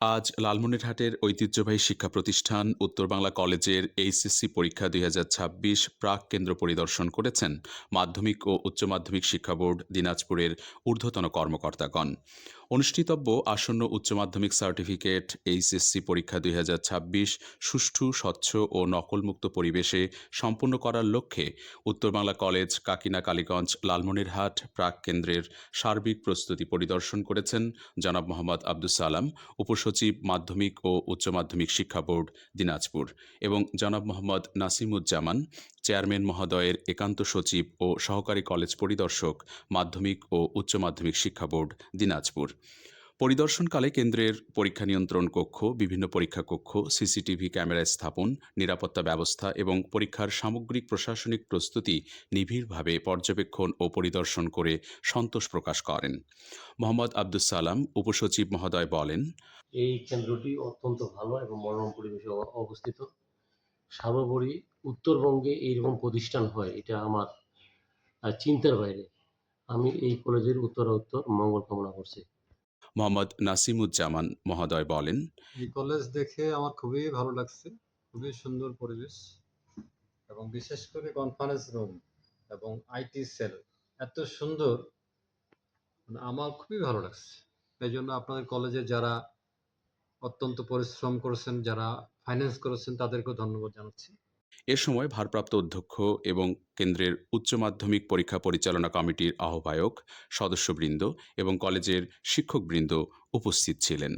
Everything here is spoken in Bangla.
আজ লালমনিরহাটের ঐতিহ্যবাহী শিক্ষা প্রতিষ্ঠান উত্তর বাংলা কলেজের এইচএসসি পরীক্ষা ২০২৬ প্রাক কেন্দ্র পরিদর্শন করেছেন মাধ্যমিক ও উচ্চ মাধ্যমিক শিক্ষা বোর্ড দিনাজপুরের ঊর্ধ্বতন কর্মকর্তাগণ। অনুষ্ঠিতব্য আসন্ন উচ্চ মাধ্যমিক সার্টিফিকেট এইচএসসি পরীক্ষা ২০২৬ সুষ্ঠু, স্বচ্ছ ও নকলমুক্ত পরিবেশে সম্পন্ন করার লক্ষ্যে উত্তর বাংলা কলেজ কাকিনা কালীগঞ্জ লালমনিরহাট প্রাক কেন্দ্রের সার্বিক প্রস্তুতি পরিদর্শন করেছেন জনাব মোহাম্মদ আব্দুস সালাম, উপসচিব মাধ্যমিক ও উচ্চ মাধ্যমিক শিক্ষা বোর্ড দিনাজপুর, এবং জনাব মোহাম্মদ নাসিমুজ্জামান, চেয়ারম্যান মহোদয়ের একান্ত সচিব ও সহকারী কলেজ পরিদর্শক মাধ্যমিক ও উচ্চ মাধ্যমিক শিক্ষা বোর্ড দিনাজপুর। পরিদর্শনকালে কেন্দ্রের পরীক্ষা নিয়ন্ত্রণ কক্ষ, বিভিন্ন পরীক্ষা কক্ষ, সিসিটিভি ক্যামেরা স্থাপন, নিরাপত্তা ব্যবস্থা এবং পরীক্ষার সামগ্রিক প্রশাসনিক প্রস্তুতি নিবিড়ভাবে পর্যবেক্ষণ ও পরিদর্শন করে সন্তোষ প্রকাশ করেন। মোহাম্মদ আব্দুস সালাম, উপসচিব মহোদয় বলেন, এই কেন্দ্রটি অত্যন্ত ভালো এবং মনোরম পরিবেশে অবস্থিত। সর্বোপরি উত্তরবঙ্গে এইরকম প্রতিষ্ঠান হয় এটা আমার চিন্তার বাইরে। আমি এই কলেজের উত্তরোত্তর মঙ্গল কামনা করছি। মোহাম্মদ নাসিমুজ্জামান মহোদয় বলেন, এই কলেজ দেখে আমার খুবই ভালো লাগছে। খুবই সুন্দর পরিবেশ এবং বিশেষ করে কনফারেন্স রুম এবং আইটি সেল এত সুন্দর, আমার খুবই ভালো লাগছে। এই জন্য আপনাদের কলেজে যারা অত্যন্ত পরিশ্রম করেছেন, যারা ফাইন্যান্স করেছেন তাদেরকেও ধন্যবাদ জানাচ্ছি। এ সময় ভারপ্রাপ্ত অধ্যক্ষ এবং কেন্দ্রের উচ্চ মাধ্যমিক পরীক্ষা পরিচালনা কমিটির আহ্বায়ক, সদস্যবৃন্দ এবং কলেজের শিক্ষকবৃন্দ উপস্থিত ছিলেন।